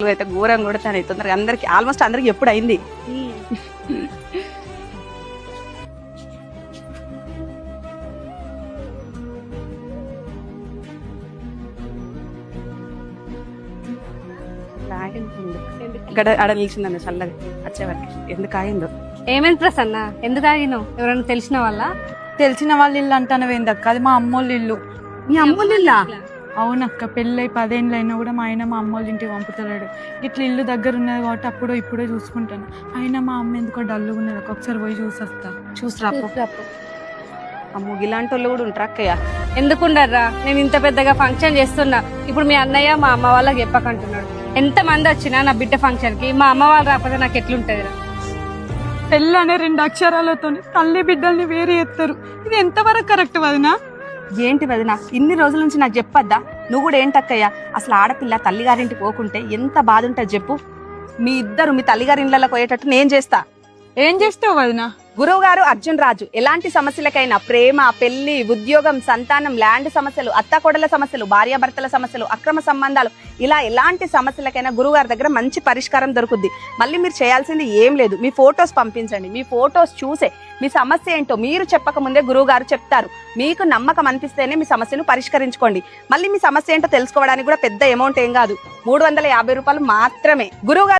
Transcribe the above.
అయితే ఘోరం కొడతాను తొందరగా అందరికి ఆల్మోస్ట్ అందరికి ఎప్పుడు అయింది. ఇక్కడ ఆడ నిలిచిందన్న చల్లగా వచ్చేవారికి ఎందుకు ఆగిందో. ఏమైంది ప్రసన్న, ఎందుకు ఆగినావు? ఎవరైనా తెలిసిన వాళ్ళ? తెలిసిన వాళ్ళ ఇల్లు అంటానవేందక్క, అది మా అమ్మోళ్ళ ఇల్లు. మీ అమ్మోళ్ళ? అవునక్క, పెళ్ళై 10 ఏళ్ళు అయినా కూడా మా ఆయన మా అమ్మోళ్ళ ఇంటికి పంపుతాడు. ఇట్లా ఇల్లు దగ్గర ఉన్నది కాబట్టి అప్పుడో ఇప్పుడే చూసుకుంటాను. అయినా మా అమ్మ ఎందుకో డల్లుగా ఉన్నది, ఒకసారి పోయి చూసొస్తా. చూసిరాపు. అమ్మో ఇలాంటి వాళ్ళు కూడా ఉంటారు అక్కయ్య. ఎందుకుండర్రా, నేను ఇంత పెద్దగా ఫంక్షన్ చేస్తున్నా. ఇప్పుడు మీ అన్నయ్య మా అమ్మ వాళ్ళకి చెప్పకంటున్నాడు. ఎంత మంది వచ్చినా నా బిడ్డ ఫంక్షన్ కి మా అమ్మ వాళ్ళు రాకపోతే నాకు ఎట్లుంటది? పెళ్ళి అనే 2 అక్షరాలతో తల్లి బిడ్డల్ని వేరు చేస్తారు. ఇది ఎంతవరకు కరెక్ట్ వదినా? ఏంటి వదినా, ఇన్ని రోజుల నుంచి నాకు చెప్పొద్దా? నువ్వు కూడా ఏంటక్కయ్యా, అసలు ఆడపిల్ల తల్లిగారింటికి పోకుంటే ఎంత బాధ ఉంటుంది చెప్పు. మీ ఇద్దరు మీ తల్లిగారి ఇళ్ళకి పోయేటట్టు నేను చేస్తా. ఏం చేస్తావు వదినా? గురువు గారు అర్జున్ రాజు ఎలాంటి సమస్యలకైనా, ప్రేమ, పెళ్లి, ఉద్యోగం, సంతానం, ల్యాండ్ సమస్యలు, అత్తకోడల సమస్యలు, భార్యాభర్తల సమస్యలు, అక్రమ సంబంధాలు, ఇలా ఎలాంటి సమస్యలకైనా గురువు గారి దగ్గర మంచి పరిష్కారం దొరుకుద్ది. మళ్ళీ మీరు చేయాల్సింది ఏం లేదు, మీ ఫొటోస్ పంపించండి. మీ ఫొటోస్ చూసే మీ సమస్య ఏంటో మీరు చెప్పక ముందే గురువు గారు చెప్తారు. మీకు నమ్మకం అనిపిస్తేనే మీ సమస్యను పరిష్కరించుకోండి. మళ్ళీ మీ సమస్య ఏంటో తెలుసుకోవడానికి కూడా పెద్ద అమౌంట్ ఏం కాదు, 350 రూపాయలు మాత్రమే. గురువు